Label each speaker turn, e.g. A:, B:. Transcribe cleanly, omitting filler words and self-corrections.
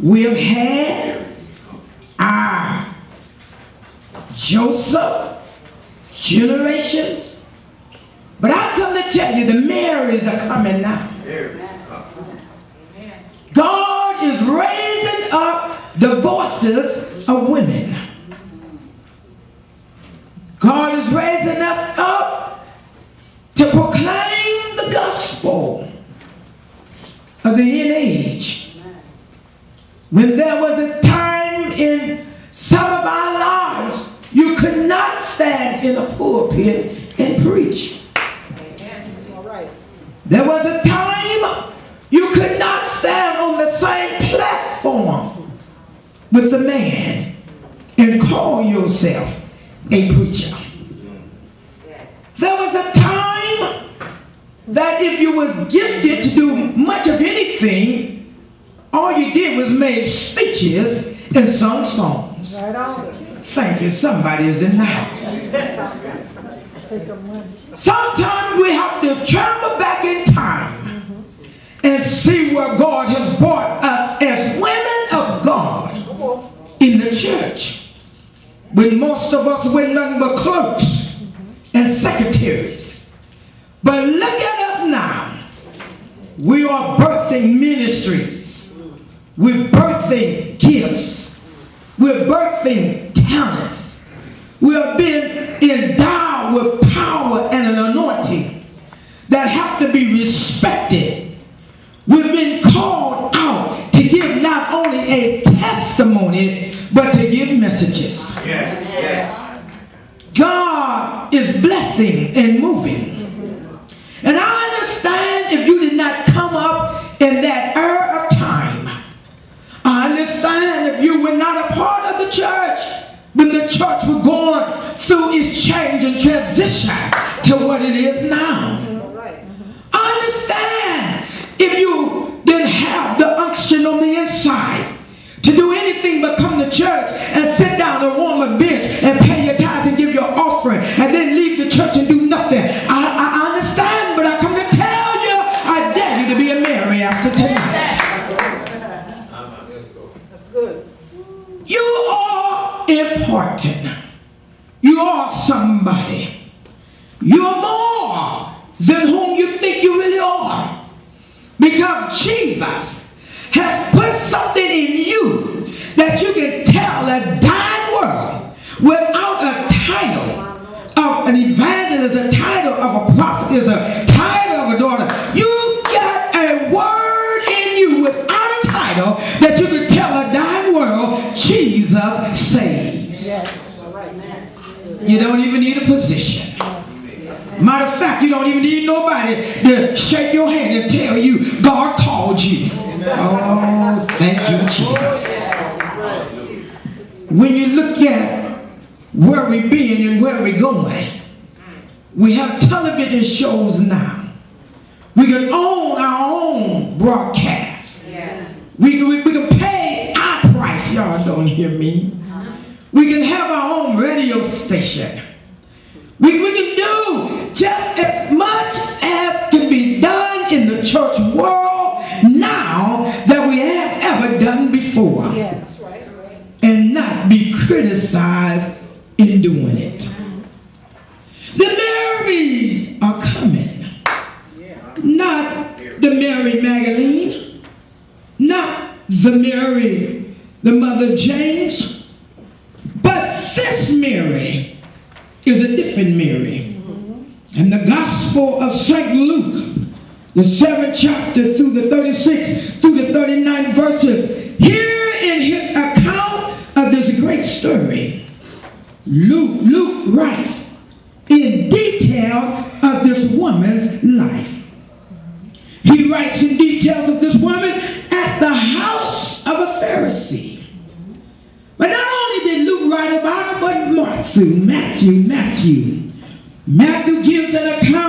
A: We have had our Joseph generations, but I come to tell you the Marys are coming now. God is raising up the voices of women. God is raising us up to proclaim the gospel of the end age. When there was a time in some of our lives, you could not stand in a pulpit and preach. There was a time you could not stand on the same platform with a man and call yourself a preacher. There was a time that if you was gifted to do much of anything, all you did was make speeches and sung songs. Right on. Thank you. Somebody is in the house. Sometimes we have to travel back in time and see where God has brought us as women of God in the church. When most of us were nothing but clerks and secretaries. But look at us now. We are birthing ministries. We're birthing gifts. We're birthing talents. We are being endowed with power and an anointing that have to be respected. We've been called out to give not only a testimony, but to give messages. Yes, yes. God is blessing and moving. And I understand if you did not come up in that era of time. I understand if you were not a part of the church when the church was going through its change and transition to what it is now. I understand if you didn't have the unction on the inside to do anything but come to church and sit down and warm a bench and pay your tithes and give your offering and then leave the church and do nothing. I understand, but I come to tell you, I dare you to be a Mary after tonight. That's good. You are important. You are somebody. You are more than whom you think you really are. Because Jesus has put something in you that you can tell a dying world without a title of an evangelist, a title of a prophet, is a title of a daughter. You got a word in you without a title that you can tell a dying world Jesus saves. You don't even need a position. Matter of fact, you don't even need nobody to shake your hand and tell you God called you. Oh, thank you, Jesus. When you look at where we've been and where we're going, we have television shows now. We can own our own broadcast. We can pay our price. Y'all don't hear me. We can have our own radio station. We can do just as much as can be done in the church world now that we have ever done before. Yes, right. And not be criticized in doing it. The Marys are coming. Not the Mary Magdalene. Not the Mary, the mother James. But this Mary is a different Mary. And the Gospel of St. Luke, the 7th chapter through the 36 through the 39 verses, here in his account of this great story, Luke writes in detail of this woman's life. He writes in details of this woman at the house of a Pharisee. But not only did Luke write about her, but Matthew gives an account